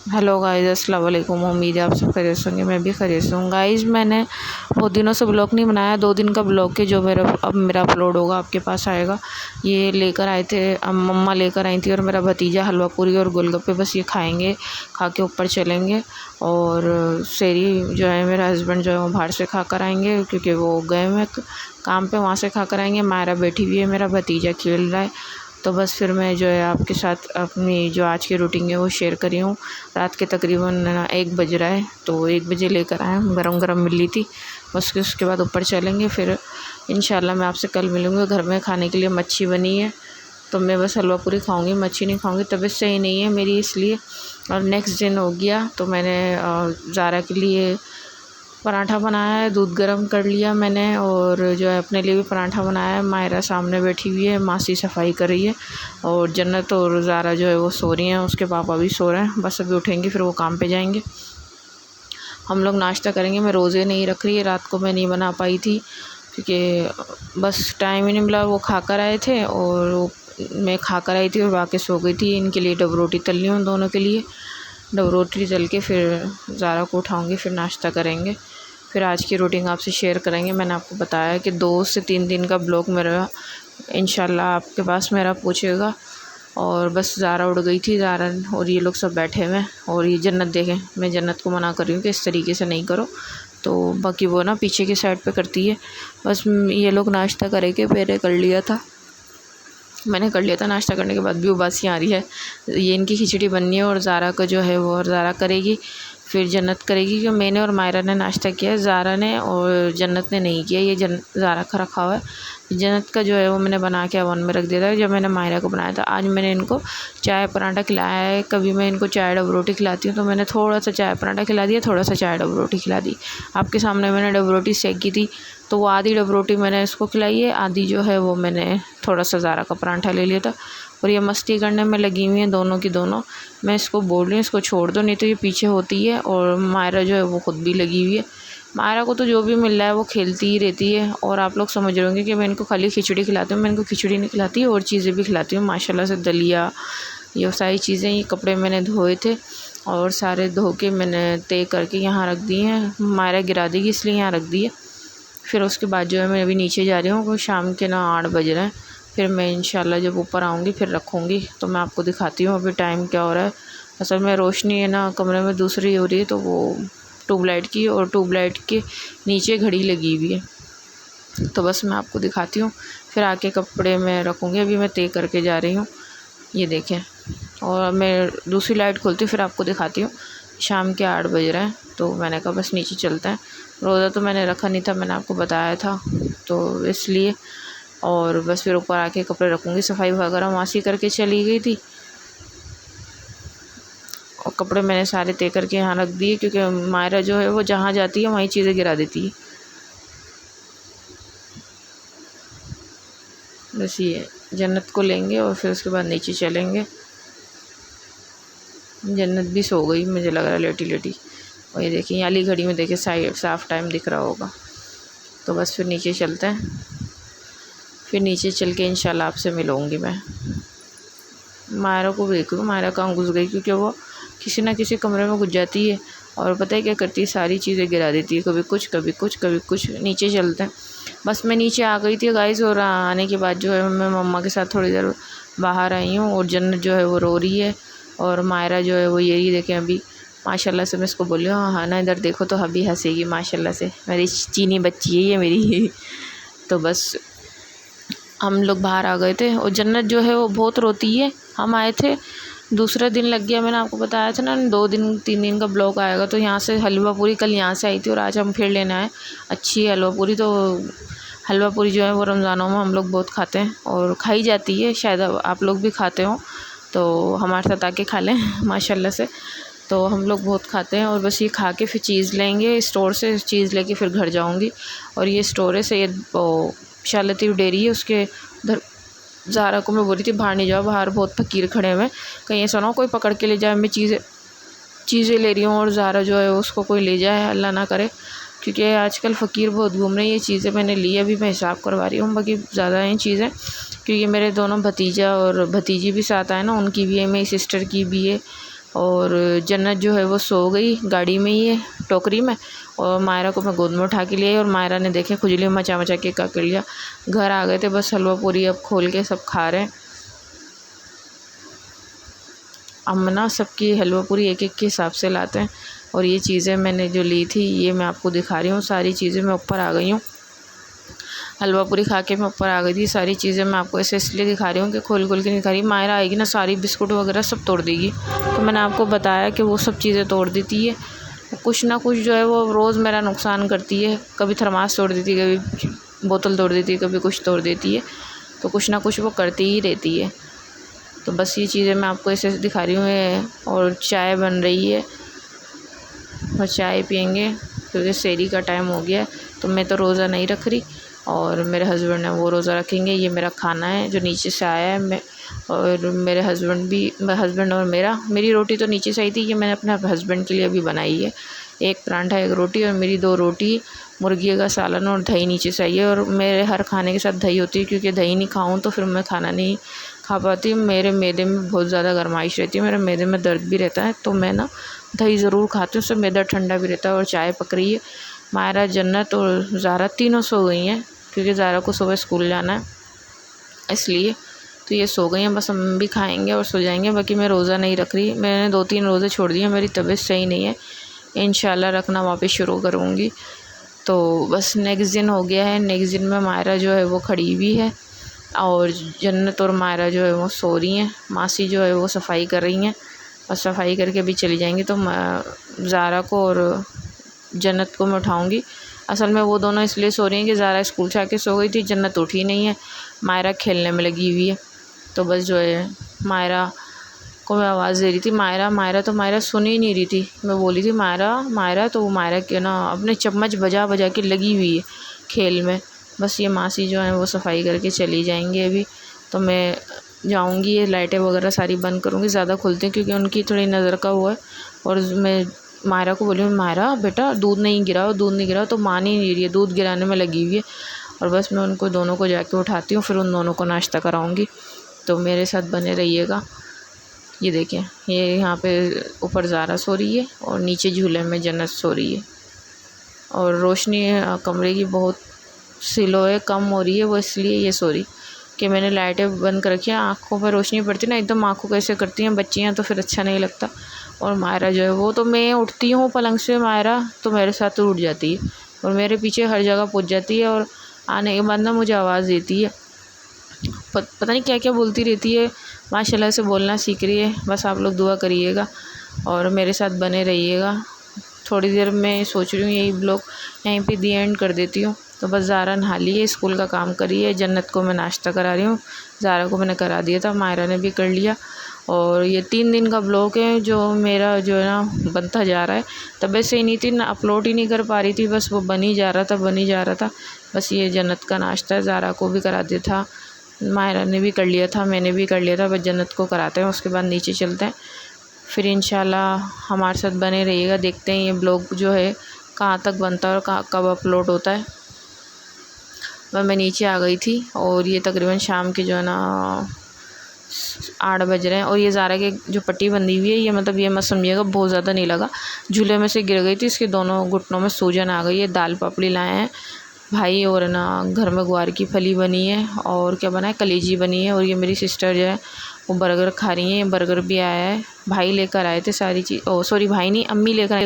Hello guys, अस्सलाम वालेकुम। उम्मीद है आप सब खैरियत से होंगे। मैं भी खैरियत से हूँ। गाइस, मैंने बहुत दिनों से ब्लॉग नहीं बनाया। 2 दिन का ब्लॉग के जो मेरा अपलोड होगा आपके पास आएगा। ये लेकर आए थे, मम्मा लेकर आई थी और मेरा भतीजा हलवा पूरी और गोलगप्पे। बस ये खाएंगे, खा के ऊपर चलेंगे। और सेरी जो है मेरा हस्बैंड जो है वो बाहर से खा कर आएंगे, क्योंकि वो गए हुए काम पे, वहाँ से खा कर आएंगे। मायरा बैठी हुई है, मेरा भतीजा खेल रहा है। तो बस फिर मैं जो है आपके साथ अपनी जो आज की रूटीन है वो शेयर करी हूँ। रात के तकरीबन 1 बज रहा है, तो 1 बजे लेकर आए, गरम गरम मिली थी। बस उसके बाद ऊपर चलेंगे। फिर इंशाल्लाह मैं आपसे कल मिलूँगी। घर में खाने के लिए मच्छी बनी है, तो मैं बस हलवा पूरी खाऊंगी, मच्छी नहीं खाऊंगी। तबीयत सही नहीं है मेरी, इसलिए। और नेक्स्ट दिन हो गया, तो मैंने ज़ारा के लिए पराठा बनाया है, दूध गर्म कर लिया मैंने, और जो है अपने लिए भी पराठा बनाया है। मायरा सामने बैठी हुई है, मासी सफाई कर रही है, और जन्नत और ज़ारा जो है वो सो रही हैं, उसके पापा भी सो रहे हैं। बस अभी उठेंगे, फिर वो काम पे जाएंगे। हम लोग नाश्ता करेंगे। मैं रोज़े नहीं रख रही है, रात को मैं नहीं बना पाई थी, क्योंकि बस टाइम ही नहीं मिला। वो खा कर आए थे और मैं खा कर आई थी और वाके सो गई थी। इनके लिए डब रोटी तल ली हूँ, दोनों के लिए डब रोटी तल के फिर ज़ारा को उठाऊँगी, फिर नाश्ता करेंगे। फिर आज की रूटीन आपसे शेयर करेंगे। मैंने आपको बताया कि 2 से 3 दिन का ब्लॉग मेरा इंशाल्लाह आपके पास मेरा पूछेगा। और बस ज़ारा उड़ गई थी, ज़ारा और ये लोग सब बैठे हुए हैं। और ये जन्नत देखें, मैं जन्नत को मना कर रही हूँ कि इस तरीके से नहीं करो, तो बाकी वो ना पीछे की साइड पे करती है। बस ये लोग नाश्ता करेंगे, मैंने कर लिया था। नाश्ता करने के बाद भी उबासी आ रही है। ये इनकी खिचड़ी बननी है और ज़ारा का जो है वो, और ज़ारा करेगी, फिर जन्नत करेगी। क्योंकि मैंने और मायरा ने नाश्ता किया है, ज़ारा ने और जन्नत ने नहीं किया। ये ज़ारा का रखा हुआ है। जन्नत का जो है वो मैंने बना के ओवन में रख दिया था जब मैंने मायरा को बनाया था। आज मैंने इनको चाय पराठा खिलाया है। कभी मैं इनको चाय डब रोटी खिलाती हूँ, तो मैंने थोड़ा सा चाय पराठा खिला दिया, थोड़ा सा चाय डब रोटी खिला दी। आपके सामने मैंने डब रोटी सेक की थी, तो वो आधी डब रोटी मैंने इसको खिलाई है, आधी जो है वो मैंने थोड़ा सा ज़ारा का पराठा ले लिया था। और ये मस्ती करने में लगी हुई हैं दोनों की दोनों। मैं इसको बोल रही हूँ इसको छोड़ दो, नहीं तो ये पीछे होती है। और मायरा जो है वो खुद भी लगी हुई है। मायरा को तो जो भी मिल रहा है वो खेलती ही रहती है। और आप लोग समझ रहे होंगे कि मैं इनको खाली खिचड़ी खिलाती हूँ। मैं इनको खिचड़ी नहीं खिलाती, और चीज़ें भी खिलाती हूँ माशाल्लाह से। दलिया, ये सारी चीज़ें। ये कपड़े मैंने धोए थे और सारे धो के मैंने तय करके यहाँ रख दिए हैं। मायरा गिरा देगी इसलिए यहाँ रख दिए। फिर उसके बाद जो है मैं अभी नीचे जा रही हूँ, वो शाम के ना 8 बज रहे हैं। फिर मैं इंशाल्लाह जब ऊपर आऊँगी फिर रखूँगी, तो मैं आपको दिखाती हूँ अभी टाइम क्या हो रहा है। असल में रोशनी है ना कमरे में दूसरी हो रही है, तो वो ट्यूबलाइट की, और ट्यूबलाइट के नीचे घड़ी लगी हुई है। तो बस मैं आपको दिखाती हूँ, फिर आके कपड़े में रखूँगी। अभी मैं तय करके जा रही हूँ, ये देखें। और मैं दूसरी लाइट खोलती हूँ, फिर आपको दिखाती हूँ। शाम के 8 बज रहे हैं, तो मैंने कहा बस नीचे चलते हैं। रोज़ा तो मैंने रखा नहीं था, मैंने आपको बताया था, तो इसलिए। और बस फिर ऊपर आके कपड़े रखूँगी। सफाई वगैरह मासी करके चली गई थी, और कपड़े मैंने सारे तय करके यहाँ रख दिए, क्योंकि मायरा जो है वो जहाँ जाती है वहीं चीज़ें गिरा देती है। बस ये जन्नत को लेंगे और फिर उसके बाद नीचे चलेंगे। जन्नत भी सो गई मुझे लग रहा है, लेटी लेटी। और ये देखिए वाली घड़ी में देखिए साफ टाइम दिख रहा होगा। तो बस फिर नीचे चलते हैं। फिर नीचे चल के इंशाल्लाह आपसे मिलूँगी मैं। मायरा को देख लूँ मायरा कहाँ घुस गई, क्योंकि वो किसी ना किसी कमरे में घुस जाती है। और पता है क्या करती है, सारी चीज़ें गिरा देती है, कभी कुछ कभी कुछ कभी कुछ। नीचे चलते हैं। बस मैं नीचे आ गई थी गाइस, और आने के बाद जो है मैं मम्मा के साथ थोड़ी देर बाहर आई हूँ। और जन्नत जो है वो रो रही है, और मायरा जो है वो यही देखें अभी माशाल्लाह से। मैं इसको बोली हाँ ना इधर देखो, तो अभी हंसेगी माशाल्लाह से। मेरी चीनी बच्ची है ये मेरी। तो बस हम लोग बाहर आ गए थे, और जन्नत जो है वो बहुत रोती है। हम आए थे, दूसरा दिन लग गया। मैंने आपको बताया था ना 2 दिन 3 दिन का ब्लॉग आएगा। तो यहाँ से हलवा पूरी कल यहाँ से आई थी, और आज हम फिर लेने आए अच्छी हलवा पूरी। तो हलवा पूरी जो है वो रमज़ानों में हम लोग बहुत खाते हैं, और खाई जाती है। शायद आप लोग भी खाते हो, तो हमारे साथ आके खा लें माशाल्लाह से। तो हम लोग बहुत खाते हैं। और बस ये खा के फिर चीज़ लेंगे स्टोर से, चीज़ लेके फिर घर जाऊँगी। और ये स्टोर है सैयद शालती डेयरी है, उसके उधर। ज़ारा को मैं बोल रही थी बाहर नहीं जाओ, बाहर बहुत फ़कीर खड़े हुए, कहीं ऐसा ना हो कोई पकड़ के ले जाए। मैं चीज़ें ले रही हूँ और ज़ारा जो है उसको कोई ले जाए, अल्लाह ना करे, क्योंकि आजकल फ़कीर बहुत घूम रहे हैं। ये चीज़ें मैंने ली, अभी मैं हिसाब करवा रही हूँ, बाकी ज़्यादा हैं चीज़ें, क्योंकि मेरे दोनों भतीजा और भतीजी भी साथ आए ना, उनकी भी है, मेरी सिस्टर की भी है, और जन्नत जो है वो सो गई गाड़ी में ही है, टोकरी में, और मायरा को मैं गोद में उठा के ले आई और मायरा ने देखे खुजली मचा मचा के क्या कर लिया। घर आ गए थे, बस हलवा पूरी अब खोल के सब खा रहे हैं। हम ना सबकी हलवा पूरी एक एक के हिसाब से लाते हैं। और ये चीज़ें मैंने जो ली थी ये मैं आपको दिखा रही हूँ, सारी चीज़ें मैं ऊपर आ गई हूँ। हलवा पूरी खा के मैं ऊपर आ गई थी। सारी चीज़ें मैं आपको ऐसे इसलिए दिखा रही हूँ कि खोल खोल के नहीं दिखा रही। मायरा आएगी ना सारी बिस्कुट वगैरह सब तोड़ देगी, तो मैंने आपको बताया कि वो सब चीज़ें तोड़ देती है। कुछ ना कुछ जो है वो रोज़ मेरा नुकसान करती है। कभी थर्मास तोड़ देती है, कभी बोतल तोड़ देती है, कभी कुछ तोड़ देती है, तो कुछ ना कुछ वो करती ही रहती है। तो बस ये चीज़ें मैं आपको ऐसे दिखा रही हूँ। और चाय बन रही है और चाय पियेंगे क्योंकि सेहरी का टाइम हो गया है। तो मैं तो रोज़ा नहीं रख रही और मेरे हस्बैंड है वो रोज़ा रखेंगे। ये मेरा खाना है जो नीचे से आया है। मैं और मेरे हस्बैंड और मेरी रोटी तो नीचे से आई थी, ये मैंने अपने हस्बैंड के लिए अभी बनाई है। एक परांठा एक रोटी और मेरी 2 रोटी, मुर्गी का सालन और दही नीचे से आई है। और मेरे हर खाने के साथ दही होती है, क्योंकि दही नहीं खाऊं तो फिर मैं खाना नहीं खा पाती। मेरे मैदे में बहुत ज़्यादा गर्माइश रहती है, मेरे मैदे में दर्द भी रहता है, तो मैं ना दही ज़रूर खाती हूँ, उससे मैदा ठंडा भी रहता है। और चाय पक रही है। मायरा, जन्नत और ज़ारा तीनों सो गई हैं, क्योंकि ज़ारा को सुबह स्कूल जाना है इसलिए। तो ये सो गई हैं, बस हम भी खाएंगे और सो जाएंगे। बाकी मैं रोज़ा नहीं रख रही, मैंने 2-3 रोज़े छोड़ दिए, मेरी तबीयत सही नहीं है। इंशाल्लाह रखना वापस शुरू करूँगी। तो बस नेक्स्ट दिन हो गया है। नेक्स्ट दिन में मायरा जो है वो खड़ी हुई है और जन्नत और मायरा जो है वो सो रही हैं। मासी जो है वो सफाई कर रही हैं और सफाई करके भी चली जाएंगी। तो ज़ारा को और जन्नत को मैं उठाऊँगी। असल में वो दोनों इसलिए सो रही हैं कि ज़ारा स्कूल से आके सो गई थी, जन्नत उठी नहीं है, मायरा खेलने में लगी हुई है। तो बस जो है मायरा को मैं आवाज़ दे रही थी, मायरा, तो मायरा सुन ही नहीं रही थी। मैं बोली थी मायरा, तो वो मायरा के ना अपने चम्मच बजा बजा के लगी हुई है खेल में। बस ये मासी जो है वो सफाई करके चली जाएंगी अभी। तो मैं जाऊंगी, ये लाइटें वगैरह सारी बंद करूँगी, ज़्यादा खुलती हैं क्योंकि उनकी थोड़ी नज़र का हुआ है। और मैं मायरा को बोली, मायरा बेटा दूध नहीं गिराओ, तो मान ही नहीं रही है, दूध गिराने में लगी हुई है। और बस मैं उनको दोनों को जाके उठाती हूँ, फिर उन दोनों को नाश्ता कराऊँगी। तो मेरे साथ बने रहिएगा। ये देखें, ये यहाँ पे ऊपर ज़ारा सो रही है और नीचे झूले में जन्नत सो रही है। और रोशनी कमरे की बहुत स्लो है, कम हो रही है, वो इसलिए ये सो रही कि मैंने लाइटें बंद कर रखी हैं। आँखों पर रोशनी पड़ती ना एकदम, आँखों कैसे करती हैं बच्चियाँ, तो फिर अच्छा नहीं लगता। और मायरा जो है वो, तो मैं उठती हूँ पलंग से, मायरा तो मेरे साथ तो उठ जाती है और मेरे पीछे हर जगह पहुँच जाती है। और आने के बाद ना मुझे आवाज़ देती है, पता नहीं क्या क्या बोलती रहती है। माशाल्लाह से बोलना सीख रही है। बस आप लोग दुआ करिएगा और मेरे साथ बने रहिएगा। थोड़ी देर में सोच रही हूँ यही ब्लॉग यहीं पे दी एंड कर देती हूँ। तो बस ज़ारा नहा ली है, स्कूल का काम करी है, जन्नत को मैं नाश्ता करा रही हूँ, ज़ारा को मैंने करा दिया था, मायरा ने भी कर लिया। और ये 3 दिन का ब्लॉग है जो मेरा जो है ना बनता जा रहा है। तबीयत सही नहीं थी ना, अपलोड ही नहीं कर पा रही थी, बस वो बन ही जा रहा था। बस ये जन्नत का नाश्ता ज़ारा को भी करा दिया था, मायरा ने भी कर लिया था, मैंने भी कर लिया था। बस जन्नत को कराते हैं, उसके बाद नीचे चलते हैं। फिर इंशाल्लाह हमारे साथ बने रहिएगा। देखते हैं ये ब्लॉग जो है कहाँ तक बनता है और कब अपलोड होता है। मैं नीचे आ गई थी और ये तकरीबन शाम के जो है ना 8 बज रहे हैं। और ये ज़ारा के जो पट्टी बंधी हुई है, ये मतलब ये मत समझिएगा बहुत ज़्यादा नहीं लगा, झूले में से गिर गई थी, इसके दोनों घुटनों में सूजन आ गई है। दाल पापड़ी लाए हैं भाई, और ना घर में ग्वार की फली बनी है और क्या बना है, कलेजी बनी है। और ये मेरी सिस्टर जो है वो बर्गर खा रही है, ये बर्गर भी आया है, भाई लेकर आए थे सारी चीज़, ओ सॉरी भाई नहीं, अम्मी लेकर आए।